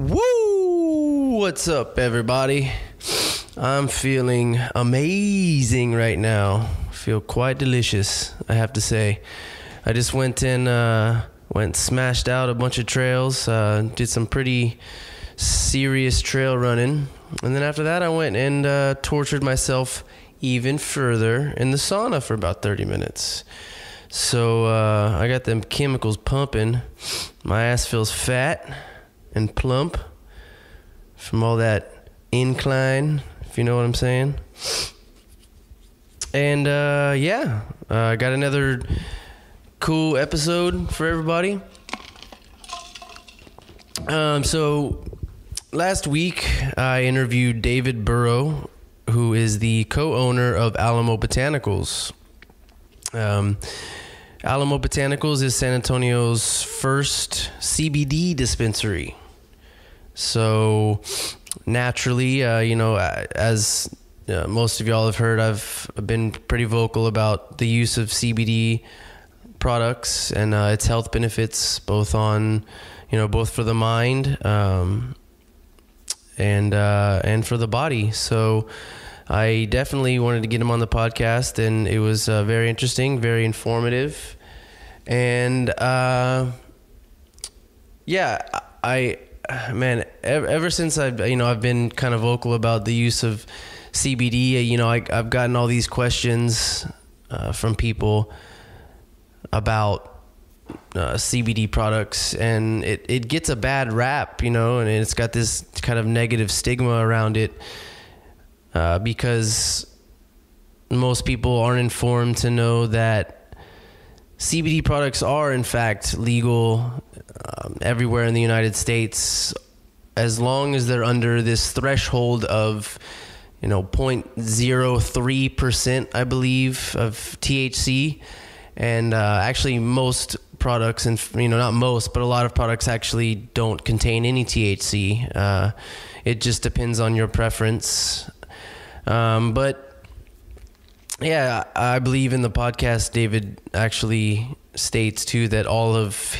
Woo! What's up, everybody? I'm feeling amazing right now. Feel quite delicious, I have to say. I just went smashed out a bunch of trails, did some pretty serious trail running, and then after that I went and tortured myself even further in the sauna for about 30 minutes. So I got them chemicals pumping. My ass feels fat and plump from all that incline, if you know what I'm saying. And I got another cool episode for everybody. So last week I interviewed David Burrow, who is the co-owner of Alamo Botanicals. Alamo Botanicals is San Antonio's first CBD dispensary. So naturally, as most of y'all have heard, I've been pretty vocal about the use of CBD products and its health benefits, both for the mind and for the body. So I definitely wanted to get him on the podcast, and it was very interesting, very informative. And ever since I've been kind of vocal about the use of CBD, I've gotten all these questions from people about CBD products, and it gets a bad rap, and it's got this kind of negative stigma around it because most people aren't informed to know that CBD products are in fact legal everywhere in the United States, as long as they're under this threshold of 0.03%, I believe, of THC. And actually most products, and not most, but a lot of products actually don't contain any THC. It just depends on your preference. But yeah, I believe in the podcast, David actually states too that all of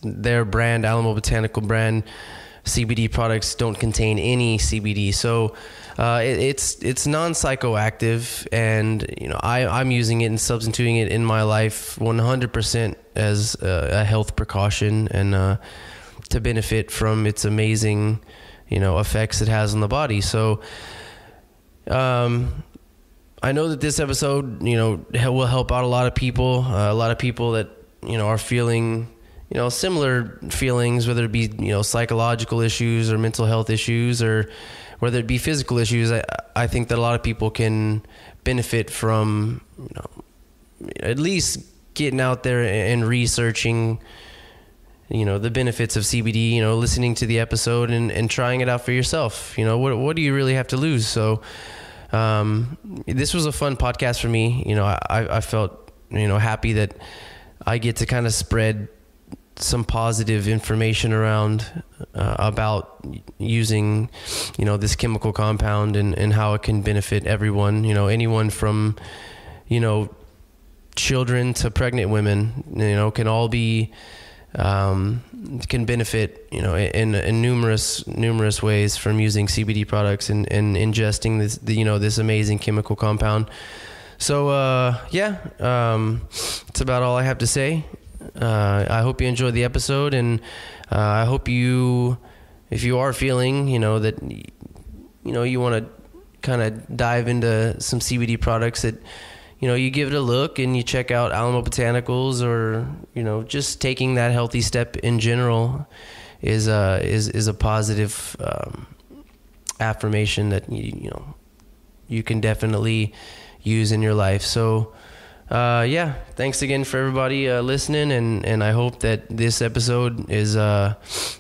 their brand, Alamo Botanical brand, CBD products don't contain any CBD. So it's non-psychoactive, and I'm using it and substituting it in my life 100% as a health precaution and to benefit from its amazing effects it has on the body. So I know that this episode will help out a lot of people that are feeling similar feelings, whether it be psychological issues or mental health issues, or whether it be physical issues. I think that a lot of people can benefit from at least getting out there and researching the benefits of CBD, listening to the episode and trying it out for yourself. What do you really have to lose? So this was a fun podcast for me. I felt happy that I get to kind of spread some positive information around about using this chemical compound and how it can benefit everyone, anyone from children to pregnant women, can all be can benefit in numerous ways from using CBD products and ingesting this amazing chemical compound. So it's about all I have to say. I hope you enjoyed the episode, and I hope if you are feeling that you want to kind of dive into some CBD products, that you give it a look and you check out Alamo Botanicals, or just taking that healthy step in general is a positive affirmation that you can definitely use in your life. So thanks again for everybody listening, and I hope that this episode is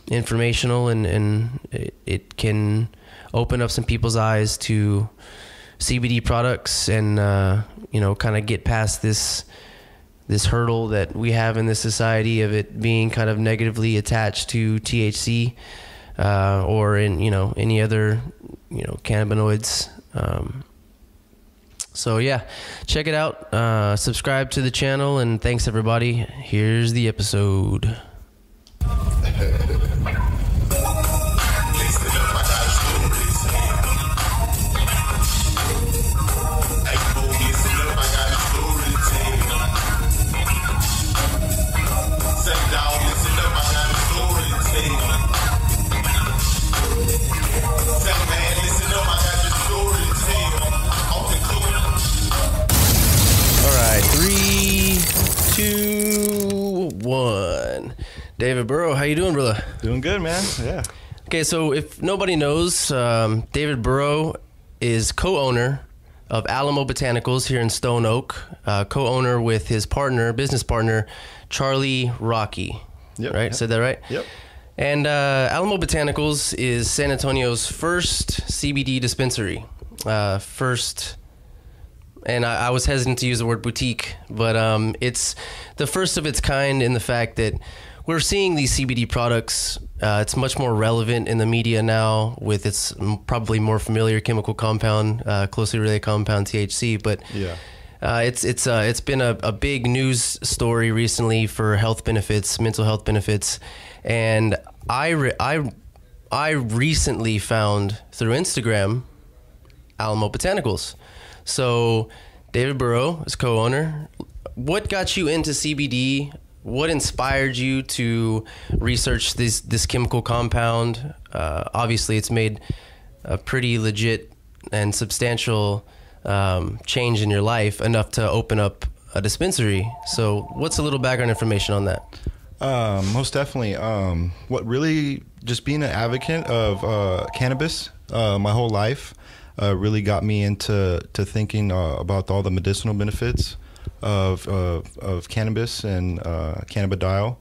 informational and it can open up some people's eyes to CBD products and kind of get past this hurdle that we have in this society of it being kind of negatively attached to THC or in any other cannabinoids. So yeah, check it out, subscribe to the channel, and thanks everybody. Here's the episode. David Burrow. How you doing, brother? Doing good, man. Yeah. Okay, so if nobody knows, David Burrow is co-owner of Alamo Botanicals here in Stone Oak, co-owner with his business partner, Charlie Rocky. Yep. Right? Yep. Said that right? Yep. And Alamo Botanicals is San Antonio's first CBD dispensary. And I was hesitant to use the word boutique, but it's the first of its kind in the fact that we're seeing these CBD products. It's much more relevant in the media now with its probably more familiar chemical compound, closely related compound THC. But yeah, it's been a big news story recently for health benefits, mental health benefits, and I recently found through Instagram Alamo Botanicals. So, David Burrow is co-owner. What got you into CBD? What inspired you to research this chemical compound? Obviously, it's made a pretty legit and substantial change in your life, enough to open up a dispensary. So, what's a little background information on that? Most definitely. What really, just being an advocate of cannabis my whole life. Really got me into thinking about all the medicinal benefits of cannabis and cannabidiol.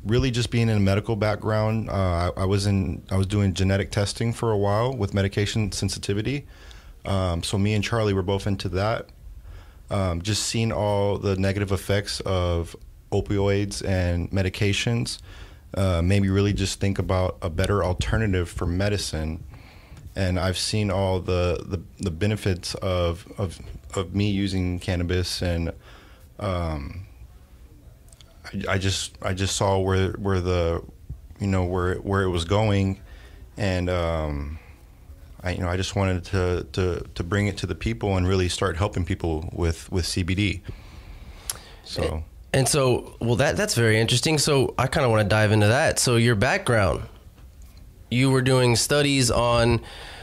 Really, just being in a medical background, I was doing genetic testing for a while with medication sensitivity. So me and Charlie were both into that. Just seeing all the negative effects of opioids and medications made me really just think about a better alternative for medicine. And I've seen all the benefits of me using cannabis, and I just saw where it was going, and I just wanted to bring it to the people and really start helping people with CBD. So that's very interesting. So I kind of want to dive into that. So your background. You were doing studies on,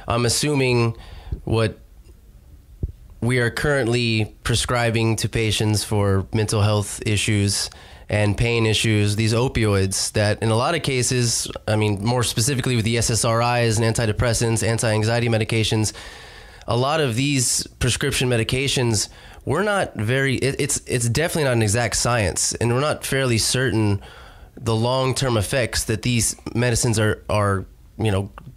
I'm assuming, what we are currently prescribing to patients for mental health issues and pain issues, these opioids that in a lot of cases, I mean, more specifically with the SSRIs and antidepressants, anti-anxiety medications, a lot of these prescription medications, we're not very, it's definitely not an exact science, and we're not fairly certain the long-term effects that these medicines are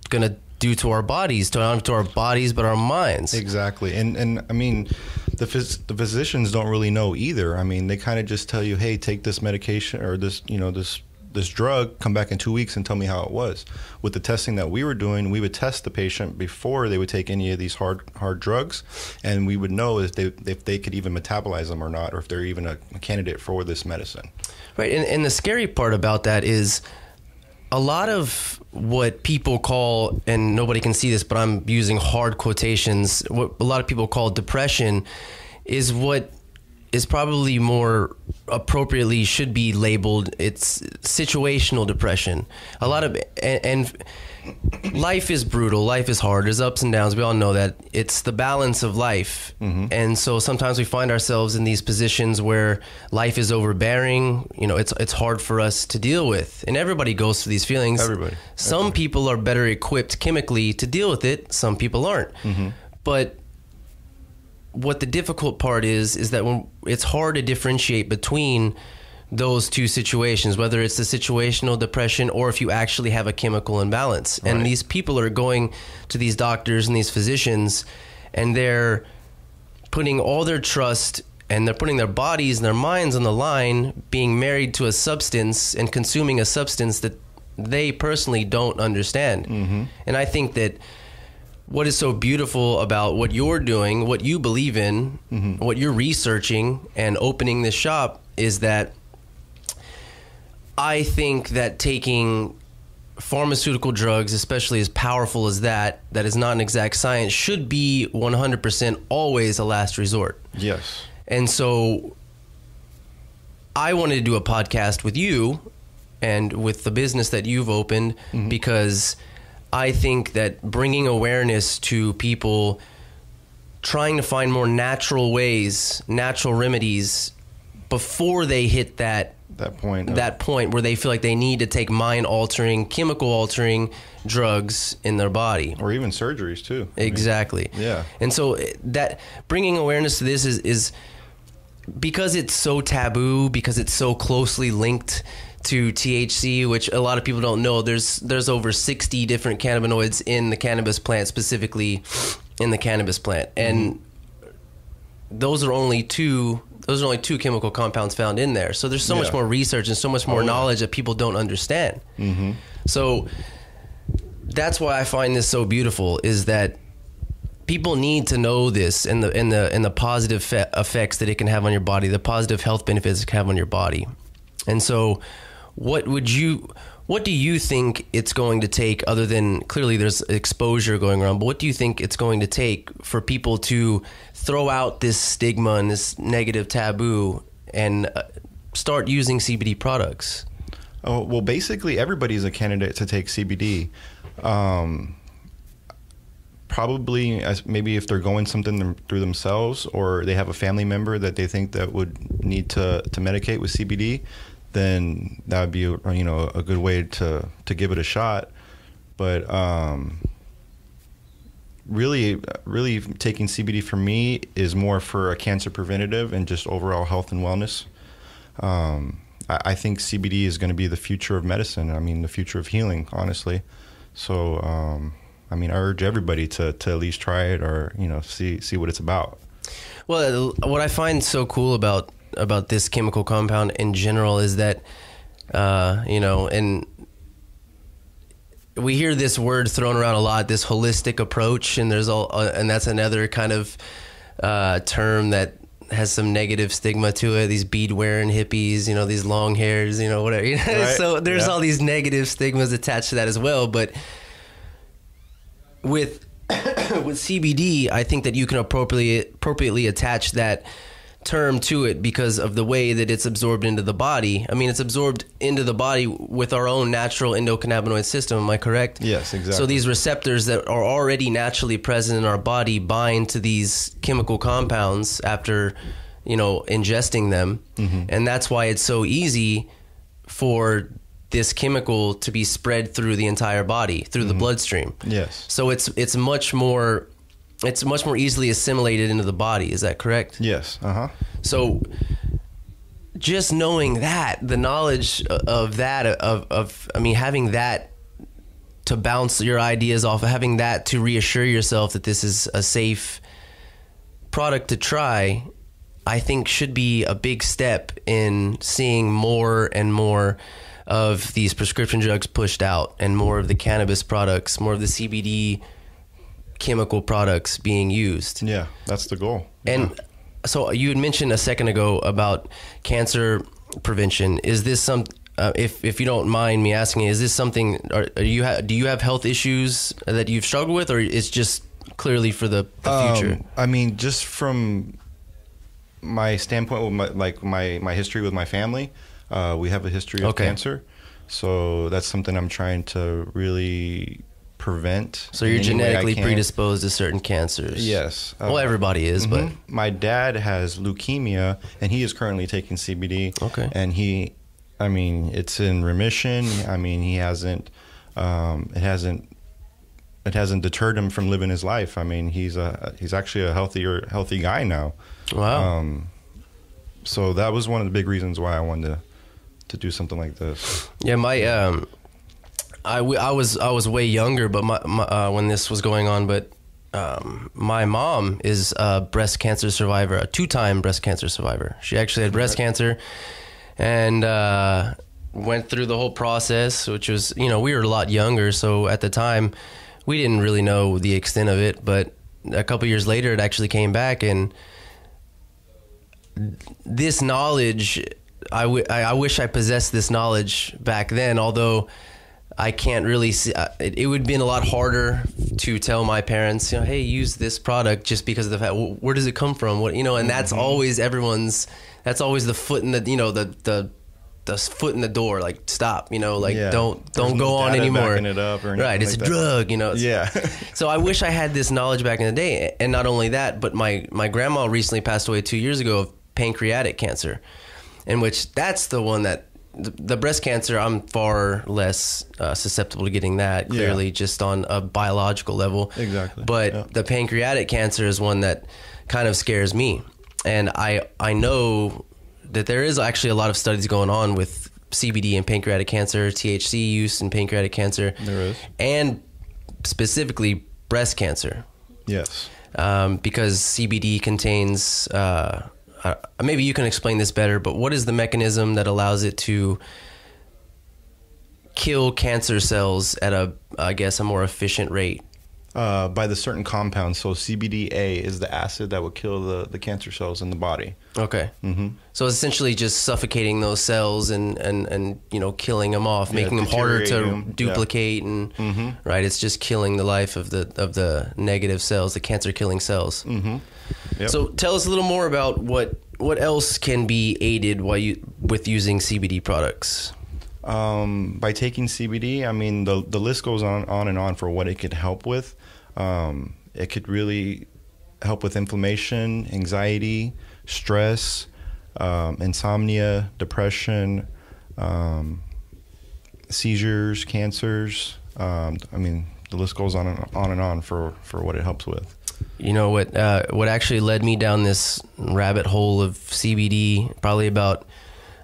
going to do to our bodies, not to our bodies, but our minds. Exactly. And I mean, the physicians don't really know either. I mean, they kind of just tell you, hey, take this medication or this drug, come back in 2 weeks and tell me how it was. With the testing that we were doing, we would test the patient before they would take any of these hard drugs, and we would know if they could even metabolize them or not, or if they're even a candidate for this medicine. Right. And the scary part about that is a lot of what people call, and nobody can see this, but I'm using hard quotations, what a lot of people call depression is what is probably more appropriately should be labeled, it's situational depression. A lot of, and life is brutal, life is hard, there's ups and downs, we all know that. It's the balance of life. Mm-hmm. And so sometimes we find ourselves in these positions where life is overbearing, it's hard for us to deal with. And everybody goes through these feelings. Everybody. Some people are better equipped chemically to deal with it, some people aren't. Mm-hmm. But what the difficult part is that when it's hard to differentiate between those two situations, whether it's the situational depression or if you actually have a chemical imbalance. Right. And these people are going to these doctors and these physicians, and they're putting all their trust and they're putting their bodies and their minds on the line, being married to a substance and consuming a substance that they personally don't understand. Mm-hmm. And I think that what is so beautiful about what you're doing, what you believe in, mm-hmm. what you're researching and opening this shop is that I think that taking pharmaceutical drugs, especially as powerful as that is not an exact science, should be 100% always a last resort. Yes. And so I wanted to do a podcast with you and with the business that you've opened, mm-hmm. because I think that bringing awareness to people, trying to find more natural ways, natural remedies before they hit that that point where they feel like they need to take mind-altering, chemical-altering drugs in their body. Or even surgeries, too. Exactly. I mean, yeah. And so that bringing awareness to this is because it's so taboo, because it's so closely linked to THC, which a lot of people don't know. There's over 60 different cannabinoids in the cannabis plant, specifically in the cannabis plant. And those are only two chemical compounds found in there. So there's so much more research and so much more knowledge that people don't understand. So that's why I find this so beautiful, is that people need to know this and the positive effects that it can have on your body, the positive health benefits it can have on your body. And so what do you think it's going to take, other than clearly there's exposure going around, but what do you think it's going to take for people to throw out this stigma and this negative taboo and start using CBD products? Oh, well, basically everybody's a candidate to take CBD. Probably maybe if they're going something through themselves, or they have a family member that they think that would need to medicate with CBD, then that would be a good way to give it a shot. But really taking CBD for me is more for a cancer preventative and just overall health and wellness. I think CBD is going to be the future of medicine. I mean, the future of healing, honestly. So, I mean, I urge everybody to at least try it, or, see what it's about. Well, what I find so cool about this chemical compound in general is that, and we hear this word thrown around a lot, this holistic approach, and and that's another kind of term that has some negative stigma to it. These bead wearing hippies, these long hairs, whatever. Right. So there's all these negative stigmas attached to that as well. But with CBD, I think that you can appropriately attach that term to it because of the way that it's absorbed into the body. I mean, it's absorbed into the body with our own natural endocannabinoid system. Am I correct? Yes, exactly. So these receptors that are already naturally present in our body bind to these chemical compounds after, ingesting them. And that's why it's so easy for this chemical to be spread through the entire body, through the bloodstream. Yes. So it's much more easily assimilated into the body. Is that correct? Yes. So just knowing that, the knowledge of that, having that to bounce your ideas off, having that to reassure yourself that this is a safe product to try, I think should be a big step in seeing more and more of these prescription drugs pushed out, and more of the cannabis products, more of the CBD chemical products being used. Yeah, that's the goal. And so you had mentioned a second ago about cancer prevention. Is this if you don't mind me asking, is this something, do you have health issues that you've struggled with, or it's just clearly for the future? I mean, just from my standpoint, with my history with my family, we have a history of cancer. So that's something I'm trying to really prevent. So you're genetically predisposed to certain cancers. Yes. Well, everybody is, but my dad has leukemia, and he is currently taking CBD. Okay. And it's in remission. I mean, he hasn't, it hasn't deterred him from living his life. I mean, he's actually a healthy guy now. Wow. So that was one of the big reasons why I wanted to do something like this. Yeah, I was way younger, but my when this was going on, but my mom is a breast cancer survivor, a 2-time breast cancer survivor. She actually had breast cancer, and went through the whole process, which was, we were a lot younger, so at the time we didn't really know the extent of it, but a couple years later it actually came back, and this knowledge, I wish I possessed this knowledge back then, although I can't really see, it would have been a lot harder to tell my parents, hey, use this product, just because of the fact, where does it come from? And that's always that's always the foot in the foot in the door, like, stop, don't go on anymore. It up or right. It's like a drug, Yeah. So I wish I had this knowledge back in the day. And not only that, but my grandma recently passed away 2 years ago of pancreatic cancer. in which that's the one that the breast cancer, I'm far less susceptible to getting that, clearly, just on a biological level. Exactly. But the pancreatic cancer is one that kind of scares me. And I know that there is actually a lot of studies going on with CBD and pancreatic cancer, THC use in pancreatic cancer. There is. And specifically breast cancer. Yes. Because CBD contains... maybe you can explain this better, but what is the mechanism that allows it to kill cancer cells at a more efficient rate? By the certain compounds. So CBDA is the acid that will kill the cancer cells in the body. Okay. Mm-hmm. So it's essentially just suffocating those cells and killing them off, making them harder to duplicate, and right. It's just killing the life of the negative cells, the cancer killing cells. Mm-hmm. Yep. So tell us a little more about what else can be aided with using CBD products. By taking CBD, I mean, the list goes on and on for what it could help with. It could really help with inflammation, anxiety, stress, insomnia, depression, seizures, cancers. I mean, the list goes on and on for what it helps with. You know what actually led me down this rabbit hole of CBD probably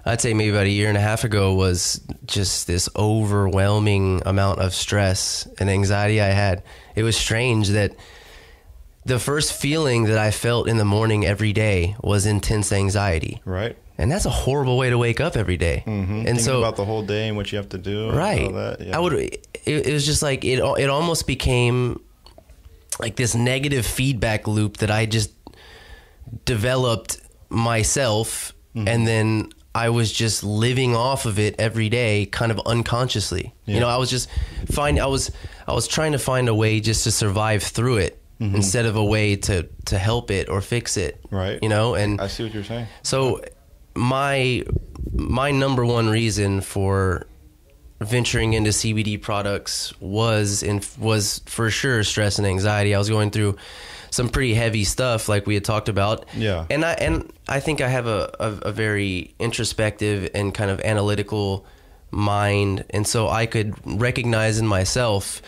I'd say maybe about a year and a half ago was just this overwhelming amount of stress and anxiety I had. It was strange that the first feeling that I felt in the morning every day was intense anxiety. Right. And that's a horrible way to wake up every day. Mm-hmm. And Thinking so about the whole day and what you have to do. Right. And all that. Yeah. It was just like, it almost became like this negative feedback loop that I just developed myself. Mm-hmm. And then I was just living off of it every day, kind of unconsciously. Yeah. I was trying to find a way just to survive through it, mm-hmm. instead of a way to help it or fix it. Right. And I see what you're saying. So my number one reason for venturing into CBD products was for sure stress and anxiety. I was going through some pretty heavy stuff, like we had talked about. Yeah. And I think I have a very introspective and kind of analytical mind, and so I could recognize in myself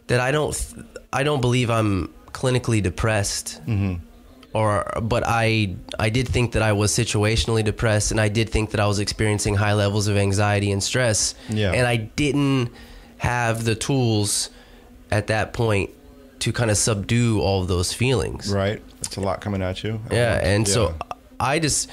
that I don't believe I'm clinically depressed. Mm-hmm. But I did think that I was situationally depressed, and I did think that I was experiencing high levels of anxiety and stress. Yeah. And I didn't have the tools at that point to kind of subdue all of those feelings. Right. It's a lot coming at you. Yeah. And so I just,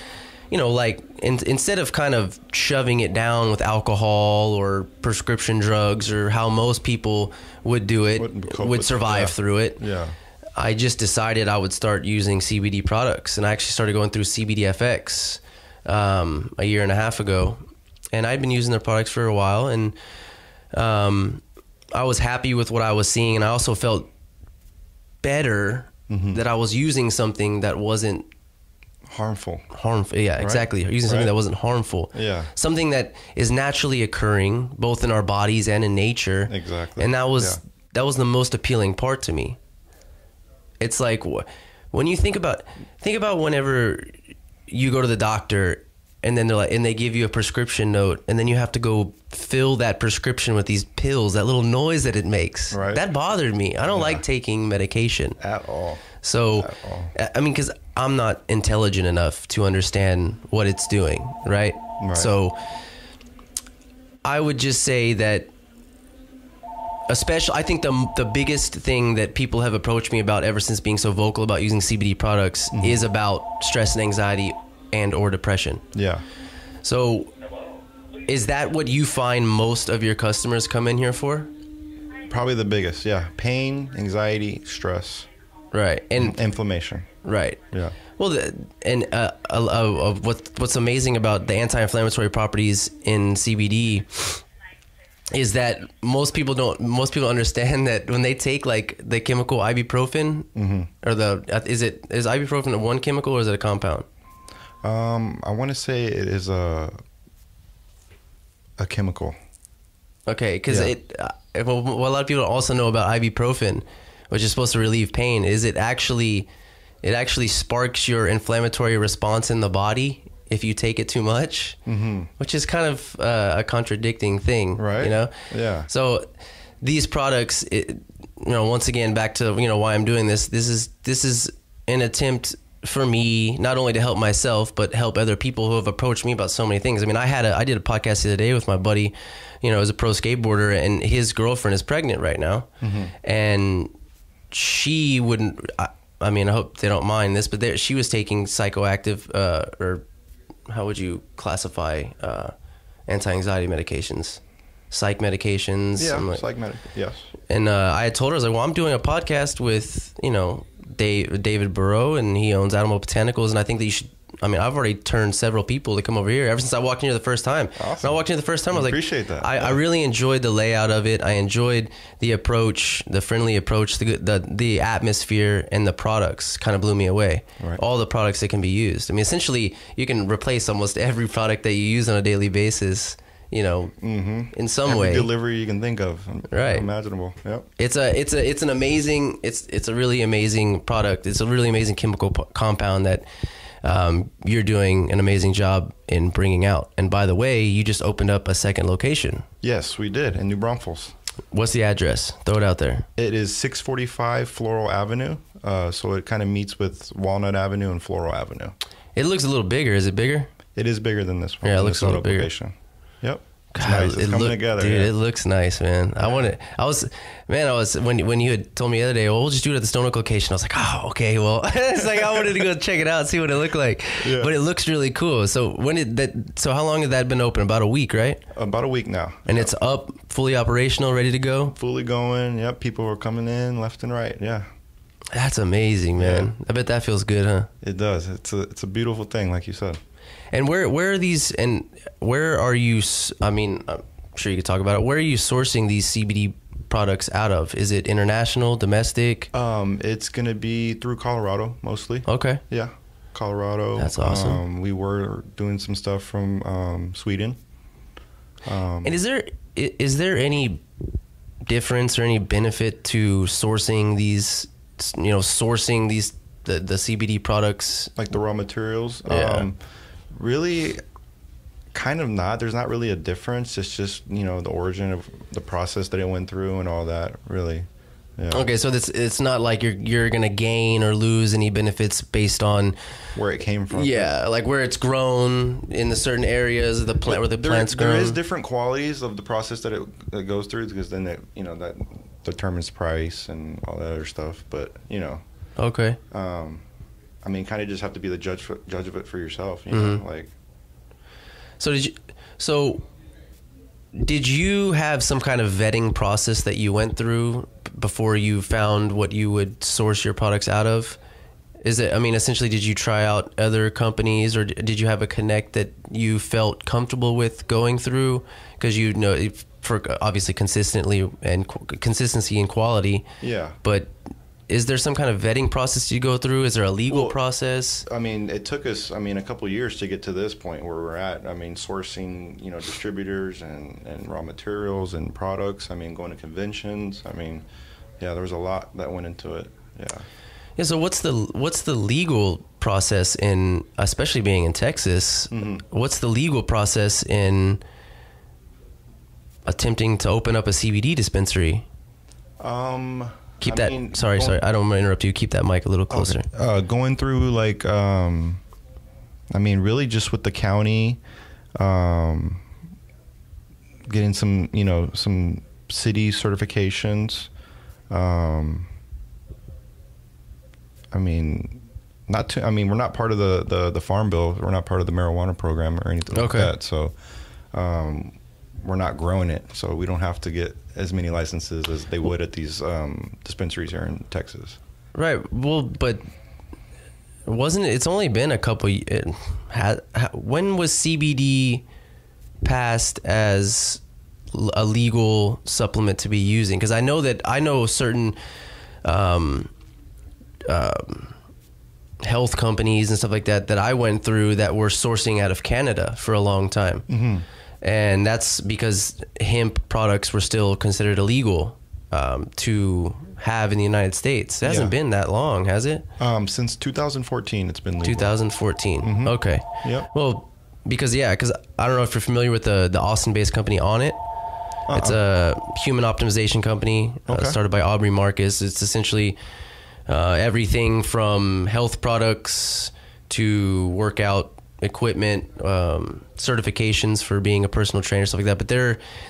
instead of kind of shoving it down with alcohol or prescription drugs or how most people would do it, would survive through it. Yeah. I just decided I would start using CBD products, and I actually started going through CBDFX a year and a half ago, and I'd been using their products for a while, and I was happy with what I was seeing, and I also felt better, mm-hmm. that I was using something that wasn't harmful. Yeah, right? Exactly. Using something that wasn't harmful. Yeah. Something that is naturally occurring both in our bodies and in nature. Exactly. And that was the most appealing part to me. It's like when you think about whenever you go to the doctor and then they give you a prescription note, and then you have to go fill that prescription with these pills, that little noise that it makes. Right. That bothered me. I don't like taking medication at all. So, I mean, because I'm not intelligent enough to understand what it's doing. Right. So I would just say that, I think the biggest thing that people have approached me about ever since being so vocal about using CBD products, mm-hmm. is about stress and anxiety and or depression. Yeah. So is that what you find most of your customers come in here for? Probably the biggest, yeah. Pain, anxiety, stress. Right. And inflammation. Right. Yeah. Well, what's amazing about the anti-inflammatory properties in CBD is that most people understand that when they take like the chemical ibuprofen, mm-hmm. or is ibuprofen one chemical or is it a compound? I want to say it is a chemical. Okay, because what a lot of people also know about ibuprofen, which is supposed to relieve pain, is it actually sparks your inflammatory response in the body, if you take it too much, which is kind of a contradicting thing, right? You know? Yeah. So these products, once again, back to, why I'm doing this. This is an attempt for me, not only to help myself, but help other people who have approached me about so many things. I mean, I did a podcast the other day with my buddy, as a pro skateboarder, and his girlfriend is pregnant right now. And she wouldn't, I mean, I hope they don't mind this, but she was taking psychoactive, or how would you classify, anti-anxiety medications, psych medications. Yeah, psych yes. And I had told her, I was like, well, I'm doing a podcast with, David Burrow, and he owns Alamo Botanicals, and I think that you should. I mean, I've already turned several people to come over here ever since I walked in here the first time. Awesome. When I walked in here the first time, I was like, appreciate that. I really enjoyed the layout of it. I enjoyed the approach, the friendly approach, the atmosphere, and the products kind of blew me away. Right. All the products that can be used. I mean, essentially, you can replace almost every product that you use on a daily basis. In some Every way, delivery you can think of, right? Imaginable. Yep. It's an amazing. It's a really amazing product. It's a really amazing chemical compound that you're doing an amazing job in bringing out. And by the way, you just opened up a second location. Yes, we did, in New Braunfels. What's the address? Throw it out there. It is 645 Floral Avenue. So it kind of meets with Walnut Avenue and Floral Avenue. It looks a little bigger. Is it bigger? It is bigger than this one. Yeah, it looks a little bigger. Location. Yep. It's God, nice. It's coming together. Dude, yeah. it looks nice, man. I was when you had told me the other day, we'll just do it at the Stone Oak location. I was like, oh, okay, well, it's like I wanted to go check it out, see what it looked like. Yeah. But it looks really cool. So so how long had that been open? About a week, right? About a week now. And It's up, fully operational, ready to go? Fully going. Yep. People were coming in left and right. Yeah. That's amazing, man. Yeah. I bet that feels good, huh? It does. It's a beautiful thing, like you said. And where are these, and where are you, I mean, I'm sure you could talk about it. Where are you sourcing these CBD products out of? Is it international, domestic? It's going to be through Colorado mostly. Okay. Yeah. Colorado. That's awesome. We were doing some stuff from Sweden. And is there any difference or any benefit to sourcing these, the CBD products? Like the raw materials? Yeah. Really, kind of not. There's not really a difference. It's just, the origin of the process that it went through and all that, really. Yeah. Okay, so it's not like you're going to gain or lose any benefits based on where it came from. Yeah, like where it's grown in the certain areas of the plant where the plant's grown. There is different qualities of the process that it goes through, because then that determines price and all that other stuff. But Okay. I mean, kind of just have to be the judge of it for yourself. You know, like. So did you have some kind of vetting process that you went through before you found what you would source your products out of? Essentially, did you try out other companies, or did you have a connect that you felt comfortable with going through? Because for obviously consistency and quality. Yeah. But is there some kind of vetting process you go through? Is there a legal process? I mean, it took us, a couple of years to get to this point where we're at. Sourcing, distributors and raw materials and products. Going to conventions. There was a lot that went into it. Yeah. Yeah. So what's the legal process in, especially being in Texas? Mm-hmm. What's the legal process in attempting to open up a CBD dispensary? Sorry. I don't want to interrupt you. Keep that mic a little closer. Okay. Going through really just with the county, getting some city certifications. We're not part of the farm bill. We're not part of the marijuana program or anything like that. So, we're not growing it, so we don't have to get as many licenses as they would at these dispensaries here in Texas. Right. Well, but wasn't it? It's only been a couple. When was CBD passed as a legal supplement to be using? Because I know certain health companies and stuff like that I went through that were sourcing out of Canada for a long time. Mm-hmm. And that's because hemp products were still considered illegal to have in the United States. It hasn't been that long, has it? Since 2014, it's been legal. 2014. Okay. Yep. Well, because I don't know if you're familiar with the Austin-based company On It. It's a human optimization company started by Aubrey Marcus. It's essentially everything from health products to workout equipment, certifications for being a personal trainer, stuff like that. But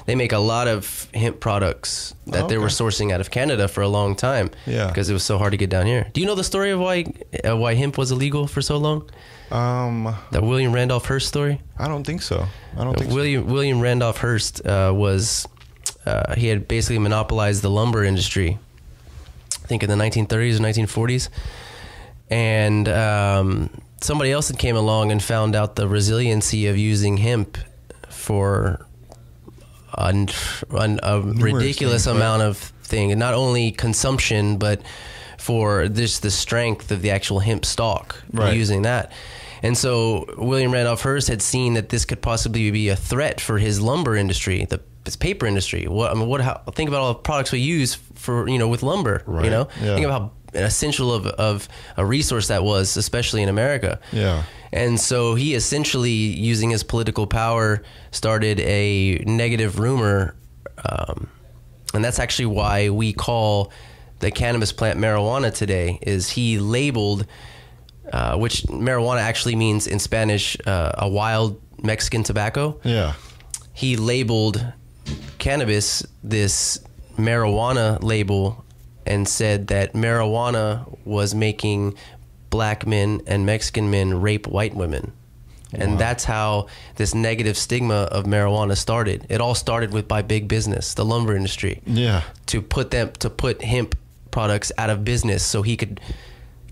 they make a lot of hemp products that they were sourcing out of Canada for a long time. Yeah, because it was so hard to get down here. Do you know the story of why hemp was illegal for so long? That William Randolph Hearst story? I don't think so. William Randolph Hearst he had basically monopolized the lumber industry, I think in the 1930s or 1940s. And somebody else that came along and found out the resiliency of using hemp for a ridiculous amount of things, not only consumption, but for the strength of the actual hemp stalk, using that. And so William Randolph Hearst had seen that this could possibly be a threat for his lumber industry, his paper industry. Think about all the products we use for, with lumber, think about how essential of a resource that was, especially in America. Yeah. And so he essentially, using his political power, started a negative rumor. And that's actually why we call the cannabis plant marijuana today, is he labeled, which marijuana actually means in Spanish, a wild Mexican tobacco. Yeah. He labeled cannabis this marijuana label and said that marijuana was making black men and Mexican men rape white women. And that's how this negative stigma of marijuana started. It all started by big business, the lumber industry. Yeah. To put hemp products out of business so he could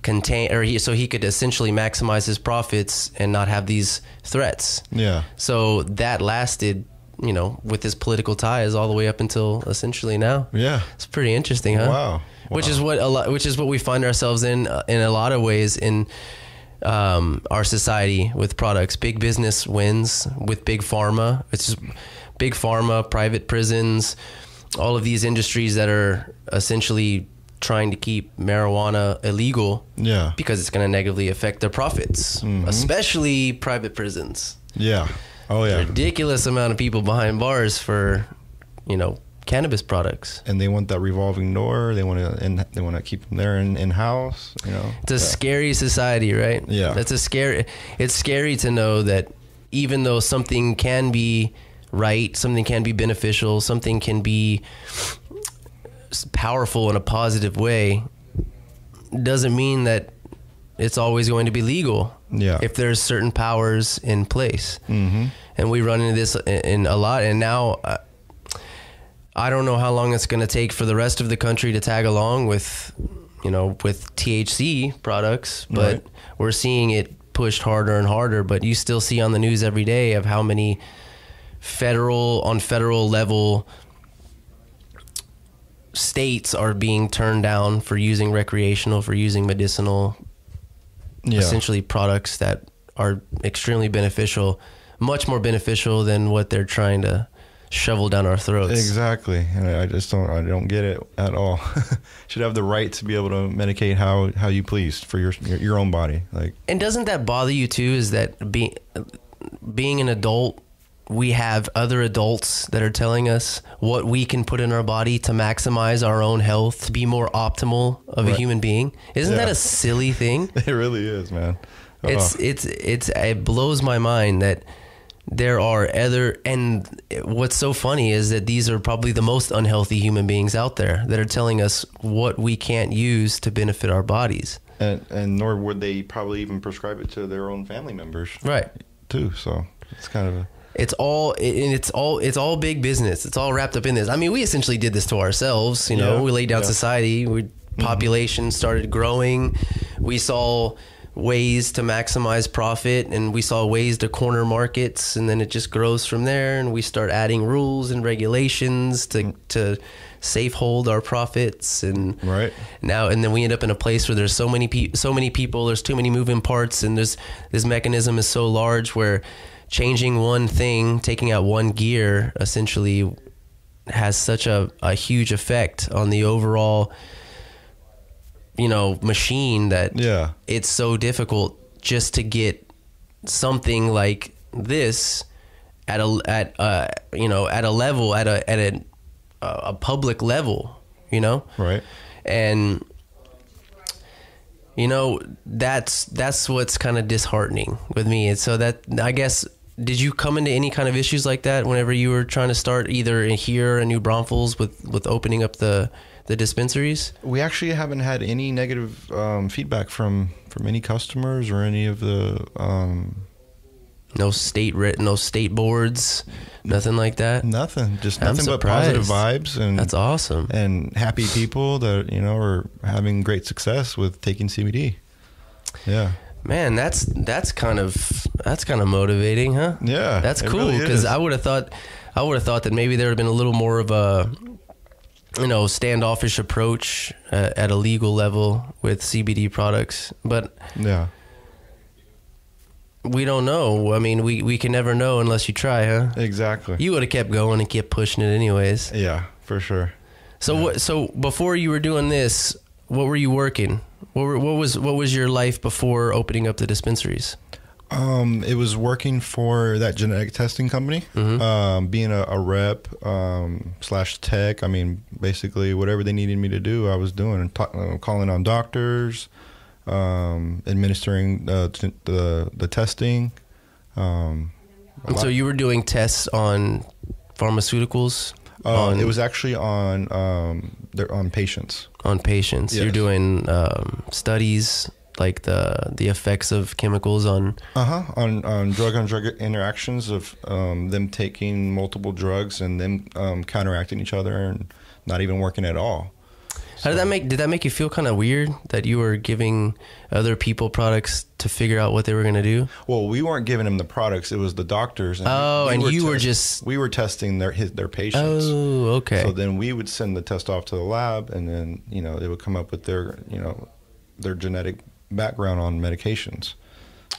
essentially maximize his profits and not have these threats. Yeah. So that lasted, with his political ties all the way up until essentially now. Yeah. It's pretty interesting, huh? Wow. Which is what we find ourselves in a lot of ways in our society with products. Big business wins with big pharma. It's just big pharma, private prisons, all of these industries that are essentially trying to keep marijuana illegal. Yeah. Because it's going to negatively affect their profits, especially private prisons. Yeah. Oh yeah. Ridiculous amount of people behind bars for, cannabis products. And they want that revolving door. They want to keep them there in house. It's a scary society, right? Yeah. It's scary to know that even though something can be right, something can be beneficial, something can be powerful in a positive way, doesn't mean that it's always going to be legal. Yeah. If there's certain powers in place. Mm-hmm. And we run into this in a lot. And now I don't know how long it's going to take for the rest of the country to tag along with THC products, but we're seeing it pushed harder and harder. But you still see on the news every day of how many federal level states are being turned down for using recreational, for using medicinal, essentially products that are extremely beneficial, much more beneficial than what they're trying to shovel down our throats. Exactly. And I don't get it at all. Should have the right to be able to medicate how you please for your own body. And doesn't that bother you too, is that being an adult, we have other adults that are telling us what we can put in our body to maximize our own health, to be more optimal of a human being. Isn't that a silly thing? It really is, man. It blows my mind that there are and what's so funny is that these are probably the most unhealthy human beings out there that are telling us what we can't use to benefit our bodies. And nor would they probably even prescribe it to their own family members. Right. Too. So it's kind of it's all big business. It's all wrapped up in this. I mean, we essentially did this to ourselves. We laid down society. Population started growing. We saw ways to maximize profit, and we saw ways to corner markets, and then it just grows from there. And we start adding rules and regulations to safe hold our profits, and then we end up in a place where there's so many people. There's too many moving parts, and this mechanism is so large where changing one thing, taking out one gear, essentially has such a huge effect on the overall, machine that it's so difficult just to get something like this at a level, at a public level, Right. And that's what's kind of disheartening with me. And so that, I guess, did you come into any kind of issues like that whenever you were trying to start either in here in New Braunfels with opening up the dispensaries? We actually haven't had any negative feedback from any customers or any of the no state boards, nothing like that. Nothing, just nothing but positive vibes, and that's awesome. And happy people that are having great success with taking CBD. Yeah, man, that's kind of motivating, huh? Yeah, that's cool, because I would have thought that maybe there would have been a little more of a standoffish approach at a legal level with CBD products, but yeah. We don't know. I mean, we can never know unless you try, huh? Exactly. You would have kept going and kept pushing it anyways. Yeah, for sure. So So before you were doing this, what were you working? What was your life before opening up the dispensaries? It was working for that genetic testing company, being a rep / tech. I mean, basically whatever they needed me to do, I was doing. Calling on doctors, administering the testing. So you were doing tests on pharmaceuticals? It was actually on patients. On patients. Yes. You're doing studies, like the effects of chemicals on drug interactions of them taking multiple drugs and them counteracting each other and not even working at all. How did that make you feel kind of weird that you were giving other people products to figure out what they were going to do? Well, we weren't giving them the products; it was the doctors. And we were testing their patients. Oh, okay. So then we would send the test off to the lab, and then they would come up with their genetic background on medications.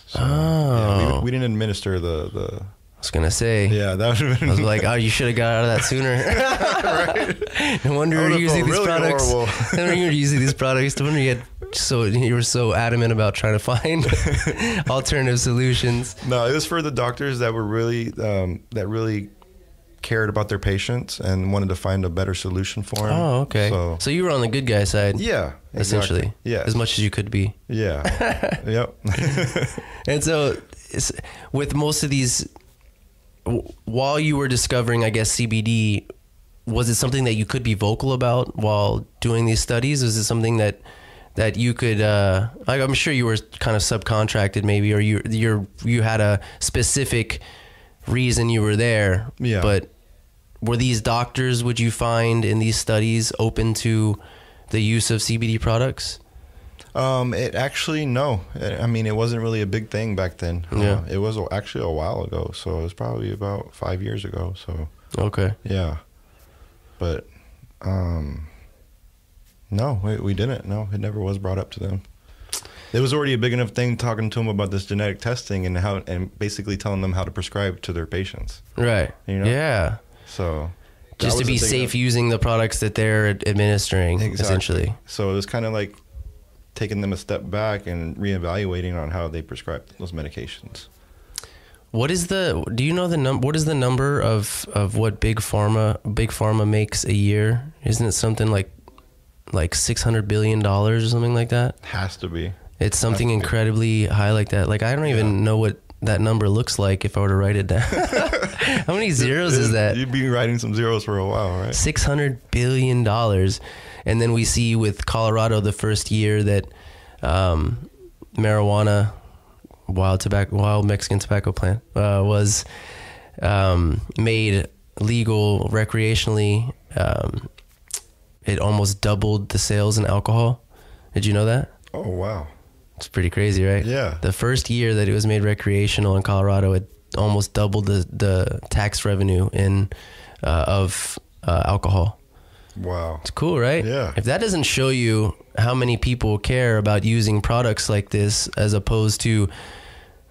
So, we didn't administer the I was gonna say, yeah, that would have been. I was like, oh, you should have got out of that sooner. Right. No wonder you're using these really products. No wonder you're using these products. No wonder you were so adamant about trying to find alternative solutions. No, it was for the doctors that were really cared about their patients and wanted to find a better solution for them. Oh, okay. So you were on the good guy side. Yeah, exactly. Essentially. Yeah. As much as you could be. Yeah. Yep. And so with most of these, while you were discovering, I guess, CBD, was it something that you could be vocal about while doing these studies? Was it something that you could, I'm sure you were kind of subcontracted maybe, or you had a specific reason you were there. Yeah. But were these doctors, would you find in these studies, open to the use of CBD products? It actually, no. I mean, it wasn't really a big thing back then. Yeah. It was actually a while ago. So it was probably about 5 years ago. So. Okay. Yeah. But, no, we didn't. No, it never was brought up to them. It was already a big enough thing talking to them about this genetic testing and basically telling them how to prescribe to their patients. Right. Yeah. So. Just to be safe using the products that they're administering, essentially. So it was kind of like taking them a step back and reevaluating on how they prescribe those medications. What is what is the number of what big pharma makes a year? Isn't it something like $600 billion or something like that? Has to be. It's something incredibly high like that. Like, I don't even know what that number looks like if I were to write it down. How many zeros is that? You'd be writing some zeros for a while, right? $600 billion. And then we see with Colorado the first year that marijuana, wild Mexican tobacco plant, was made legal recreationally. It almost doubled the sales in alcohol. Did you know that? Oh, wow. It's pretty crazy, right? Yeah. The first year that it was made recreational in Colorado, it almost doubled the tax revenue of alcohol. Wow. It's cool, right? Yeah. If that doesn't show you how many people care about using products like this, as opposed to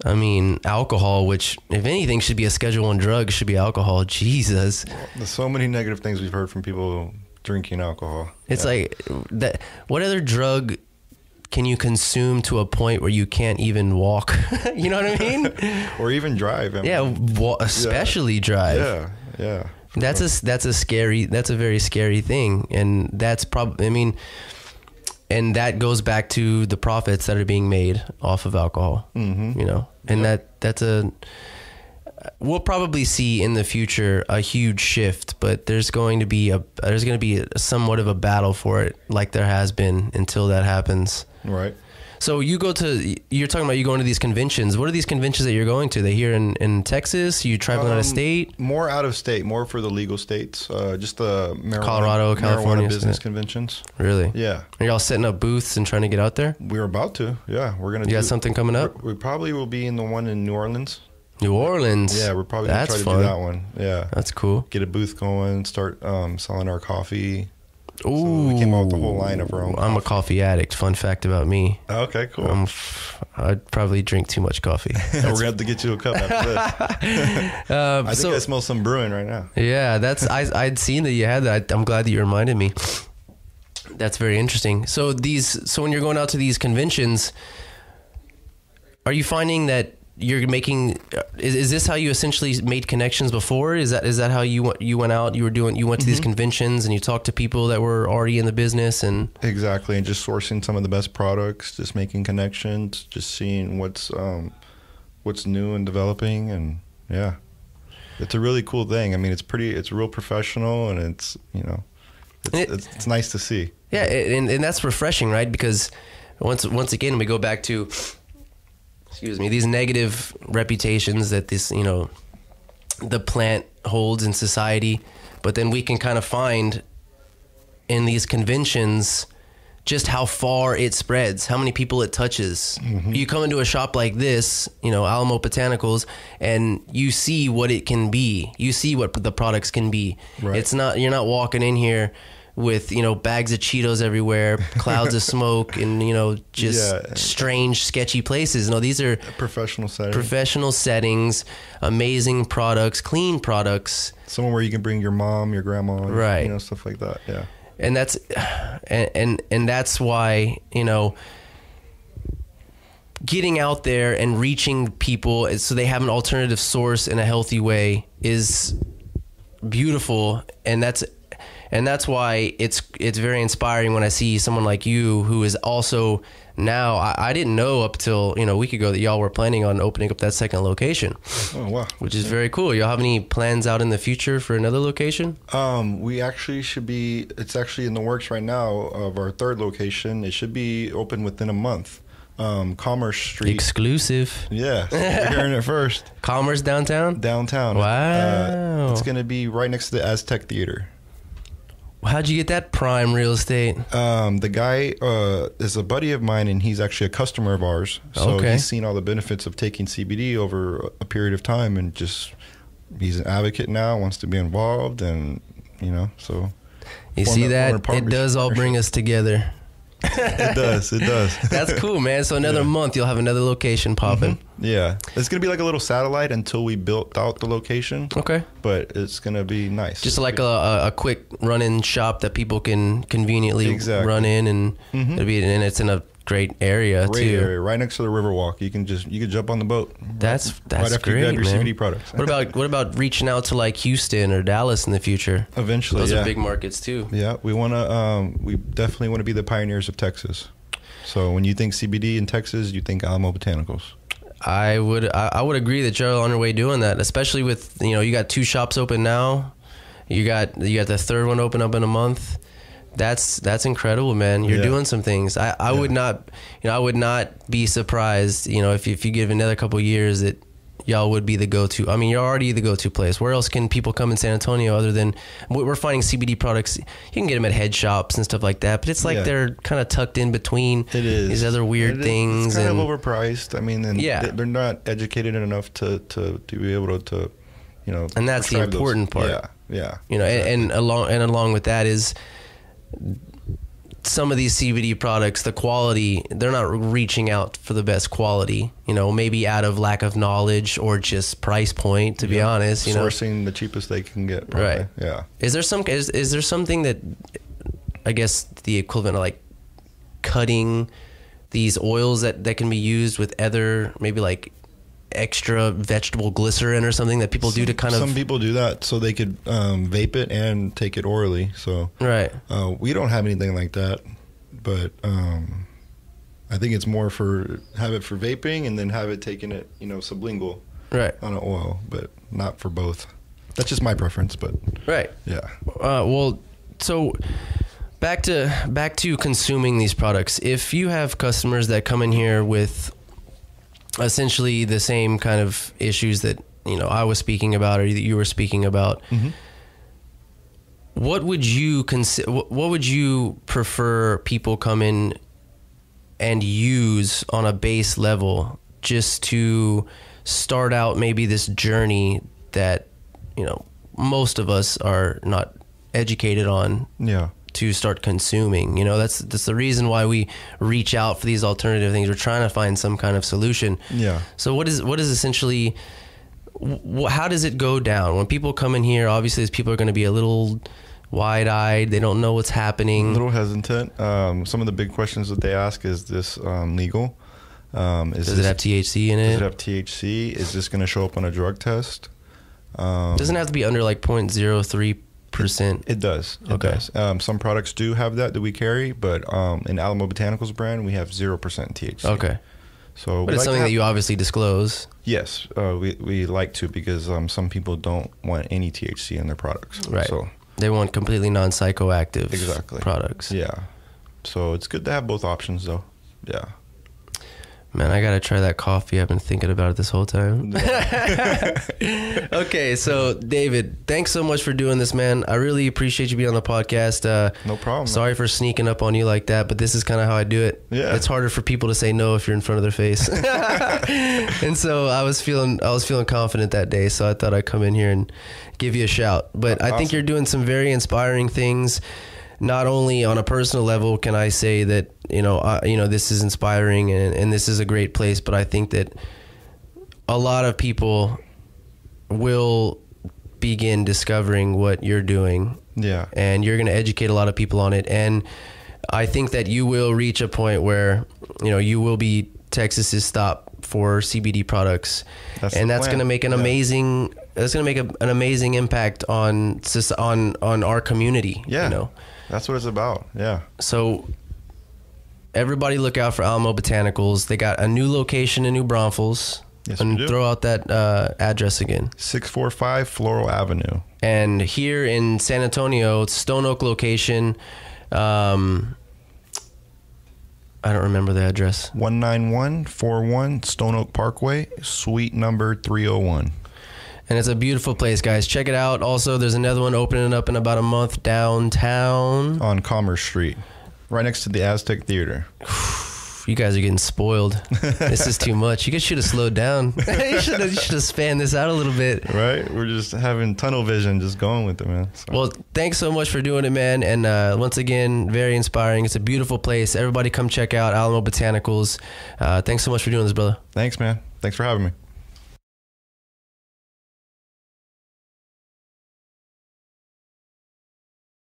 I mean, alcohol, which if anything should be a Schedule I drug, should be alcohol. Jesus. There's so many negative things we've heard from people drinking alcohol. It's like that. What other drug can you consume to a point where you can't even walk? You know what I mean? Or even drive. I mean, yeah, especially drive. Yeah. That's a very scary thing, and that's probably. I mean, and that goes back to the profits that are being made off of alcohol. Mm-hmm. You know, and that's a. We'll probably see in the future a huge shift, but there's going to be somewhat of a battle for it, like there has been until that happens. Right. So you're talking about you going to these conventions. What are these conventions that you're going to? They here in Texas? You traveling out of state? More out of state, more for the legal states. Just the Colorado, California business conventions. Really? Yeah. Are y'all setting up booths and trying to get out there? We're about to. Yeah, we're gonna. You got something coming up? We probably will be in the one in New Orleans. New Orleans. Yeah, we're probably gonna try to do that one. Yeah, that's cool. Get a booth going. Start selling our coffee. Ooh, so we came out with the whole line of our own. I'm a coffee addict. Fun fact about me. Okay, cool. I'd probably drink too much coffee. We're gonna have to get you a cup after this. I think I smell some brewing right now. Yeah, I'd seen that you had that. I'm glad that you reminded me. That's very interesting. So when you're going out to these conventions, are you finding that you're making? Is this how you essentially made connections before? Is that how you went out? You went to these conventions and you talked to people that were already in the business and exactly, and just sourcing some of the best products, just making connections, just seeing what's new and developing, and yeah, it's a really cool thing. I mean, it's real professional, and it's it's nice to see. Yeah, and that's refreshing, right? Because once again, we go back to. Excuse me, these negative reputations that the plant holds in society, but then we can kind of find in these conventions just how far it spreads, how many people it touches. Mm-hmm. You come into a shop like this, Alamo Botanicals, and you see what it can be. You see what the products can be. Right. You're not walking in here with bags of Cheetos everywhere, clouds of smoke, and strange, sketchy places. No, these are professional settings, amazing products, clean products. Somewhere where you can bring your mom, your grandma, right? Stuff like that. Yeah, and that's and that's why getting out there and reaching people so they have an alternative source in a healthy way is beautiful, and that's why it's very inspiring when I see someone like you who is also now, I didn't know up till a week ago that y'all were planning on opening up that second location. Oh, wow. Which is very cool. Y'all have any plans out in the future for another location? We actually it's actually in the works right now of our third location. It should be open within a month. Commerce Street. Exclusive. Yeah, you're hearing it first. Commerce downtown? Downtown. Wow. It's going to be right next to the Aztec Theater. How'd you get that prime real estate? The guy is a buddy of mine, and he's actually a customer of ours. So he's seen all the benefits of taking CBD over a period of time, and he's an advocate now, wants to be involved, and so. You see that? It does all bring us together. It does. That's cool, man. So another month, you'll have another location popping. Mm-hmm. Yeah. It's going to be like a little satellite until we built out the location. Okay. But it's going to be nice. Just like a quick run-in shop that people can conveniently run in, and it's in a great area too. Right next to the Riverwalk. You can jump on the boat. That's right after great, you grab your man. CBD products. What about reaching out to like Houston or Dallas in the future? Eventually, those are big markets too. Yeah, we definitely want to be the pioneers of Texas. So when you think CBD in Texas, you think Alamo Botanicals. I would agree that you're on your way doing that, especially with you got 2 shops open now. You got the third one open up in a month. That's incredible, man. You're doing some things. I would not be surprised, if you give another couple of years that y'all would be the go-to. I mean, you're already the go-to place. Where else can people come in San Antonio other than we're finding CBD products? You can get them at head shops and stuff like that, but it's like they're kind of tucked in between these other weird things. It's kind of overpriced. I mean, they're not educated enough to be able to and that's the important part. Yeah. And along with that is some of these CBD products, the quality, they're not reaching out for the best quality, you know, maybe out of lack of knowledge or just price point, to be honest, you know, sourcing the cheapest they can get. Probably. Right. Yeah. Is there something that, I guess the equivalent of like cutting these oils that can be used with other, maybe like extra vegetable glycerin or something that people do to kind of... Some people do that so they could vape it and take it orally. So right. We don't have anything like that, but I think it's more for have it for vaping and then have it taken it, you know, sublingual right on an oil, but not for both. That's just my preference, but right. Yeah. Well, so back to consuming these products. If you have customers that come in here with essentially the same kind of issues that, you know, I was speaking about or that you were speaking about, mm-hmm. What would you prefer people come in and use on a base level just to start out maybe this journey that, you know, most of us are not educated on? Yeah. To start consuming, you know, that's the reason why we reach out for these alternative things. We're trying to find some kind of solution. Yeah. So what is essentially, how does it go down when people come in here? Obviously, these people are going to be a little wide-eyed. They don't know what's happening. A little hesitant. Some of the big questions that they ask is this legal? Does it have THC in it? Does it have THC? Is this going to show up on a drug test? Doesn't have to be under like 0.03%. It does. It does. Some products do have that we carry, but in Alamo Botanicals brand, we have 0% THC. Okay. So, but it's something that you obviously disclose. Yes, we like to, because some people don't want any THC in their products. Right. So they want completely non-psychoactive products. Yeah. So it's good to have both options, though. Yeah. Man, I gotta try that coffee. I've been thinking about it this whole time. Okay, so David, thanks so much for doing this, man. I really appreciate you being on the podcast. No problem. Sorry for sneaking up on you like that, but this is kind of how I do it. Yeah. It's harder for people to say no if you're in front of their face. And so I was feeling confident that day, so I thought I'd come in here and give you a shout. But I think you're doing some very inspiring things. Not only on a personal level can I say that, you know, this is inspiring and this is a great place, but I think that a lot of people will begin discovering what you're doing. Yeah. And you're going to educate a lot of people on it. And I think that you will reach a point where, you know, you will be Texas's stop for CBD products. That's going to make an amazing, that's going to make an amazing impact on our community. Yeah. You know? That's what it's about. Yeah. So everybody look out for Alamo Botanicals. They got a new location in New Braunfels. Yes, and we do. Throw out that address again. 645 Floral Avenue. And here in San Antonio, it's Stone Oak location. I don't remember the address. 19141 Stone Oak Parkway, suite number 301. And it's a beautiful place, guys. Check it out. Also, there's another one opening up in about a month downtown. On Commerce Street, right next to the Aztec Theater. You guys are getting spoiled. This is too much. You guys should have slowed down. You should have spanned this out a little bit. Right? We're just having tunnel vision, just going with it, man. So. Well, thanks so much for doing it, man. And once again, very inspiring. It's a beautiful place. Everybody come check out Alamo Botanicals. Thanks so much for doing this, brother. Thanks, man. Thanks for having me.